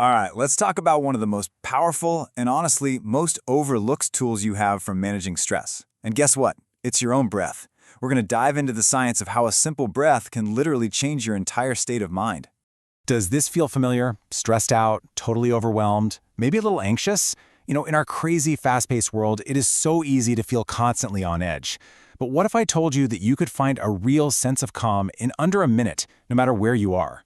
All right, let's talk about one of the most powerful and honestly most overlooked tools you have for managing stress. And guess what? It's your own breath. We're going to dive into the science of how a simple breath can literally change your entire state of mind. Does this feel familiar? Stressed out, totally overwhelmed, maybe a little anxious? In our crazy, fast-paced world, it is so easy to feel constantly on edge. But what if I told you that you could find a real sense of calm in under a minute, no matter where you are?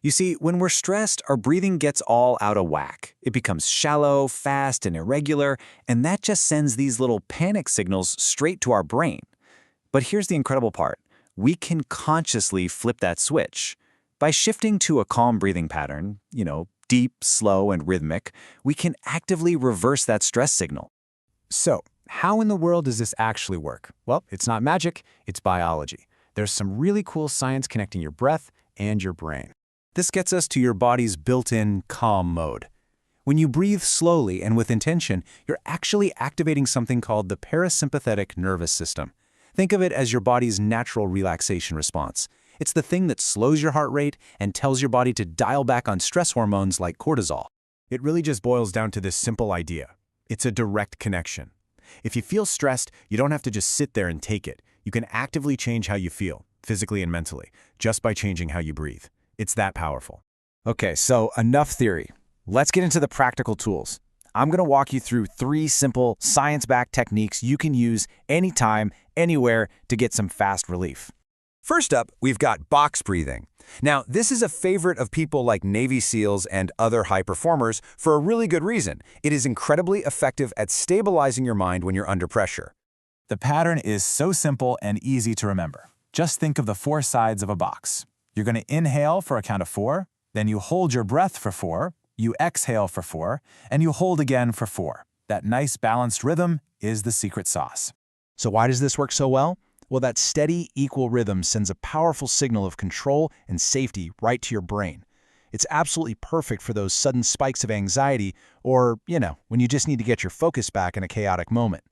You see, when we're stressed, our breathing gets all out of whack. It becomes shallow, fast, and irregular, and that just sends these little panic signals straight to our brain. But here's the incredible part. We can consciously flip that switch. By shifting to a calm breathing pattern, deep, slow, and rhythmic, we can actively reverse that stress signal. So, how in the world does this actually work? Well, it's not magic, it's biology. There's some really cool science connecting your breath and your brain. This gets us to your body's built-in calm mode. When you breathe slowly and with intention, you're actually activating something called the parasympathetic nervous system. Think of it as your body's natural relaxation response. It's the thing that slows your heart rate and tells your body to dial back on stress hormones like cortisol. It really just boils down to this simple idea. It's a direct connection. If you feel stressed, you don't have to just sit there and take it. You can actively change how you feel, physically and mentally, just by changing how you breathe. It's that powerful. Okay, so enough theory. Let's get into the practical tools. I'm going to walk you through 3 simple, science-backed techniques you can use anytime, anywhere to get some fast relief. First up, we've got box breathing. Now, this is a favorite of people like Navy SEALs and other high performers for a really good reason. It is incredibly effective at stabilizing your mind when you're under pressure. The pattern is so simple and easy to remember. Just think of the 4 sides of a box. You're going to inhale for a count of 4, then you hold your breath for 4, you exhale for 4, and you hold again for 4. That nice balanced rhythm is the secret sauce. So why does this work so well? Well, that steady, equal rhythm sends a powerful signal of control and safety right to your brain. It's absolutely perfect for those sudden spikes of anxiety or, when you just need to get your focus back in a chaotic moment.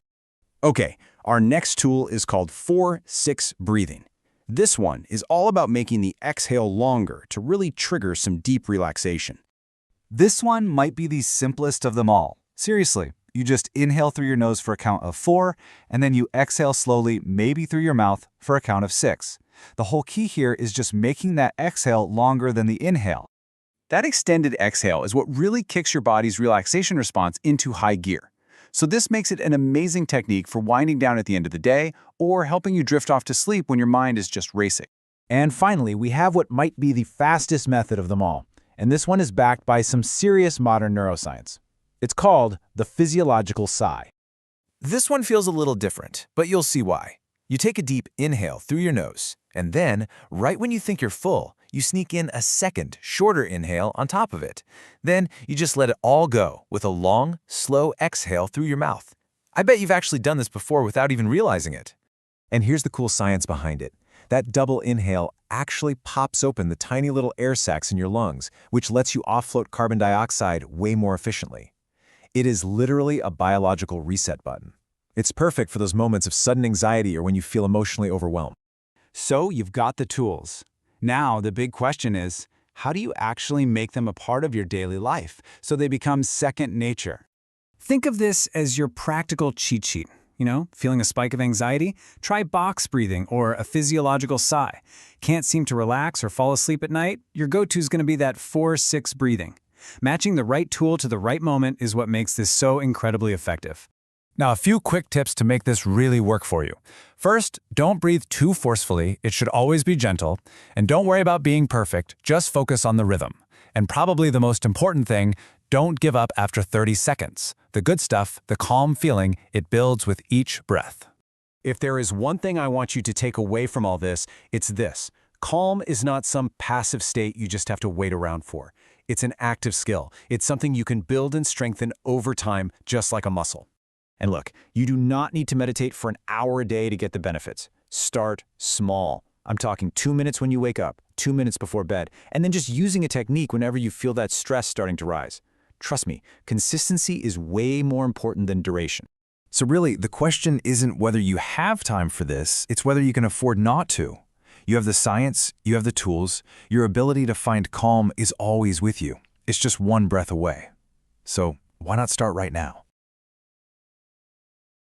Okay, our next tool is called 4-6 breathing. This one is all about making the exhale longer to really trigger some deep relaxation. This one might be the simplest of them all. Seriously, you just inhale through your nose for a count of 4, and then you exhale slowly, maybe through your mouth, for a count of 6. The whole key here is just making that exhale longer than the inhale. That extended exhale is what really kicks your body's relaxation response into high gear. So this makes it an amazing technique for winding down at the end of the day or helping you drift off to sleep when your mind is just racing. And finally, we have what might be the fastest method of them all. And this one is backed by some serious modern neuroscience. It's called the physiological sigh. This one feels a little different, but you'll see why. You take a deep inhale through your nose, and then, right when you think you're full, you sneak in a second, shorter inhale on top of it. Then you just let it all go with a long, slow exhale through your mouth. I bet you've actually done this before without even realizing it. And here's the cool science behind it. That double inhale actually pops open the tiny little air sacs in your lungs, which lets you offload carbon dioxide way more efficiently. It is literally a biological reset button. It's perfect for those moments of sudden anxiety or when you feel emotionally overwhelmed. So you've got the tools. Now the big question is, how do you actually make them a part of your daily life so they become second nature? Think of this as your practical cheat sheet. Feeling a spike of anxiety? Try box breathing or a physiological sigh. Can't seem to relax or fall asleep at night? Your go-to is going to be that 4-6 breathing. Matching the right tool to the right moment is what makes this so incredibly effective. Now, a few quick tips to make this really work for you. First, don't breathe too forcefully. It should always be gentle. And don't worry about being perfect. Just focus on the rhythm. And probably the most important thing, don't give up after 30 seconds. The good stuff, the calm feeling, it builds with each breath. If there is one thing I want you to take away from all this, it's this. Calm is not some passive state you just have to wait around for. It's an active skill. It's something you can build and strengthen over time, just like a muscle. And look, you do not need to meditate for an hour a day to get the benefits. Start small. I'm talking 2 minutes when you wake up, 2 minutes before bed, and then just using a technique whenever you feel that stress starting to rise. Trust me, consistency is way more important than duration. So really, the question isn't whether you have time for this, it's whether you can afford not to. You have the science, you have the tools, your ability to find calm is always with you. It's just one breath away. So why not start right now?